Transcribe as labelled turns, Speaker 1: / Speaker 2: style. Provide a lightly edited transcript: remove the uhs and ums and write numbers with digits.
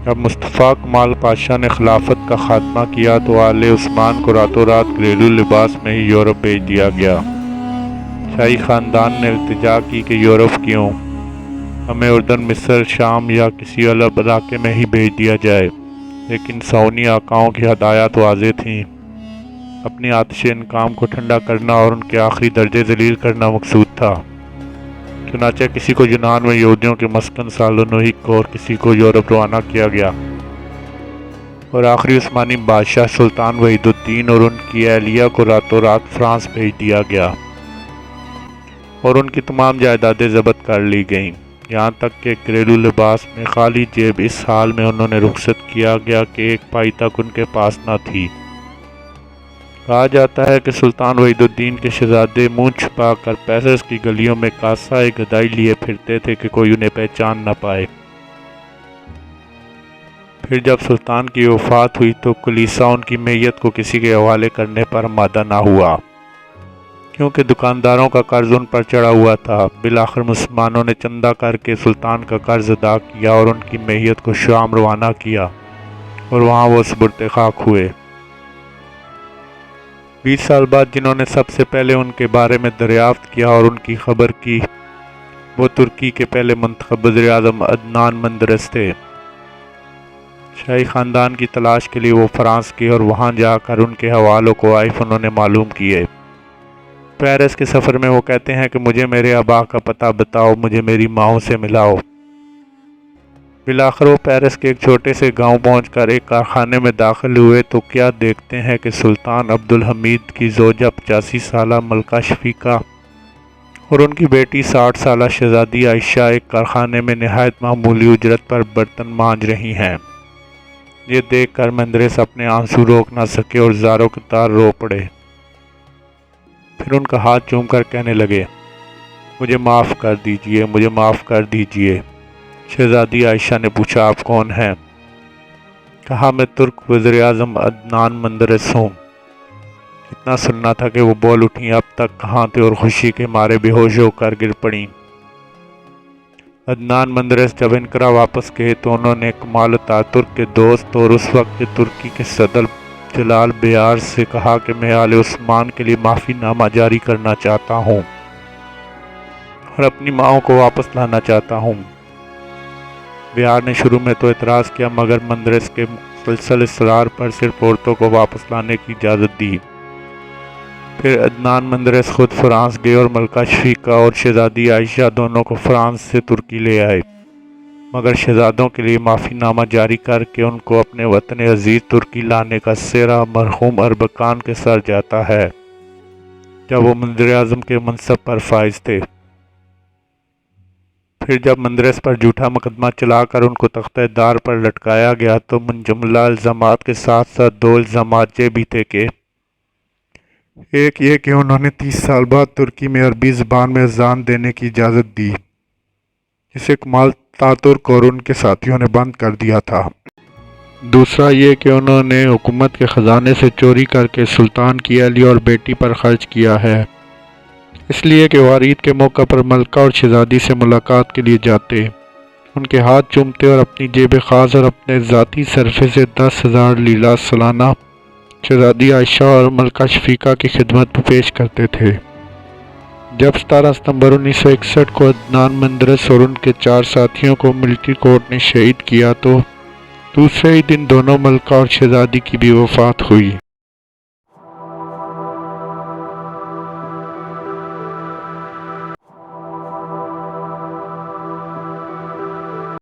Speaker 1: جب مصطفیٰ کمال پاشا نے خلافت کا خاتمہ کیا تو آل عثمان کو راتوں رات گھریلو لباس میں ہی یورپ بھیج دیا گیا۔ شاہی خاندان نے التجا کی کہ یورپ کیوں، ہمیں اردن، مصر، شام یا کسی الگ علاقے میں ہی بھیج دیا جائے، لیکن سعودی آقاؤں کی ہدایات واضح تھیں۔ اپنی آتش انتقام کو ٹھنڈا کرنا اور ان کے آخری درجے ذلیل کرنا مقصود تھا۔ چنانچہ کسی کو یونان میں یہودیوں کے مسکن سالونیک اور کسی کو یورپ روانہ کیا گیا، اور آخری عثمانی بادشاہ سلطان وحید الدین اور ان کی اہلیہ کو راتوں رات فرانس بھیج دیا گیا، اور ان کی تمام جائیدادیں ضبط کر لی گئیں، یہاں تک کہ گھریلو لباس میں خالی جیب اس حال میں انہوں نے رخصت کیا گیا کہ ایک پائی تک ان کے پاس نہ تھی۔ کہا جاتا ہے کہ سلطان وحید الدین کے شہزادے منہ چھپا کر پیرس کی گلیوں میں کاسہ گدائی لیے پھرتے تھے کہ کوئی انہیں پہچان نہ پائے۔ پھر جب سلطان کی وفات ہوئی تو کلیسا ان کی میت کو کسی کے حوالے کرنے پر آمادہ نہ ہوا، کیونکہ دکانداروں کا قرض ان پر چڑھا ہوا تھا۔ بالآخر مسلمانوں نے چندہ کر کے سلطان کا قرض ادا کیا اور ان کی میت کو شام روانہ کیا، اور وہاں وہ سپرد خاک ہوئے۔ 20 سال بعد جنہوں نے سب سے پہلے ان کے بارے میں دریافت کیا اور ان کی خبر کی، وہ ترکی کے پہلے منتخب وزیر اعظم عدنان مندرس تھے۔ شاہی خاندان کی تلاش کے لیے وہ فرانس گئے اور وہاں جا کر ان کے حوالوں کو آئف انہوں نے معلوم کیے۔ پیرس کے سفر میں وہ کہتے ہیں کہ مجھے میرے آبا کا پتہ بتاؤ، مجھے میری ماؤں سے ملاؤ۔ بالآخر وہ پیرس کے ایک چھوٹے سے گاؤں پہنچ کر ایک کارخانے میں داخل ہوئے تو کیا دیکھتے ہیں کہ سلطان عبدالحمید کی زوجہ 85 سالہ ملکہ شفیقہ اور ان کی بیٹی 60 سالہ شہزادی عائشہ ایک کارخانے میں نہایت معمولی اجرت پر برتن مانج رہی ہیں۔ یہ دیکھ کر مندرس اپنے آنسو روک نہ سکے اور زاروں کے تار رو پڑے۔ پھر ان کا ہاتھ چوم کر کہنے لگے، مجھے معاف کر دیجئے، مجھے معاف کر دیجئے۔ شہزادی عائشہ نے پوچھا، آپ کون ہیں؟ کہا، میں ترک وزیر اعظم عدنان مندرس ہوں۔ اتنا سننا تھا کہ وہ بول اٹھیں، اب تک کہاں تھے، اور خوشی کے مارے بے ہوش ہو کر گر پڑیں۔ عدنان مندرس جب انقرہ واپس گئے تو انہوں نے کمال اتاترک کے دوست اور اس وقت کے ترکی کے صدر جلال بیار سے کہا کہ میں آل عثمان کے لیے معافی نامہ جاری کرنا چاہتا ہوں اور اپنی ماؤں کو واپس لانا چاہتا ہوں۔ بیار نے شروع میں تو اعتراض کیا، مگر مندرس کے مسلسل اصرار پر صرف عورتوں کو واپس لانے کی اجازت دی۔ پھر عدنان مندرس خود فرانس گئے اور ملکہ شفیقہ اور شہزادی عائشہ دونوں کو فرانس سے ترکی لے آئے، مگر شہزادوں کے لیے معافی نامہ جاری کر کے ان کو اپنے وطن عزیز ترکی لانے کا سہرا مرحوم اربکان کے سر جاتا ہے، جب وہ وزیر اعظم کے منصب پر فائز تھے۔ پھر جب مندرس پر جھوٹا مقدمہ چلا کر ان کو تختہ دار پر لٹکایا گیا تو منجملہ الزامات کے ساتھ ساتھ 2 الزامات یہ بھی تھے کہ ایک یہ کہ انہوں نے 30 سال بعد ترکی میں عربی زبان میں اذان دینے کی اجازت دی، جسے کمال اتاترک اور ان کے ساتھیوں نے بند کر دیا تھا۔ دوسرا یہ کہ انہوں نے حکومت کے خزانے سے چوری کر کے سلطان کی اہلیہ اور بیٹی پر خرچ کیا ہے، اس لیے کہ وہ عید کے موقع پر ملکہ اور شہزادی سے ملاقات کے لیے جاتے، ان کے ہاتھ چومتے اور اپنی جیب خاص اور اپنے ذاتی صرفے سے 10,000 لیرہ سالانہ شہزادی عائشہ اور ملکہ شفیقہ کی خدمت میں پیش کرتے تھے۔ جب 17 ستمبر 1961 کو عدنان مندرس اور ان کے 4 ساتھیوں کو ملٹری کورٹ نے شہید کیا تو دوسرے ہی دن دونوں ملکہ اور شہزادی کی بھی وفات ہوئی۔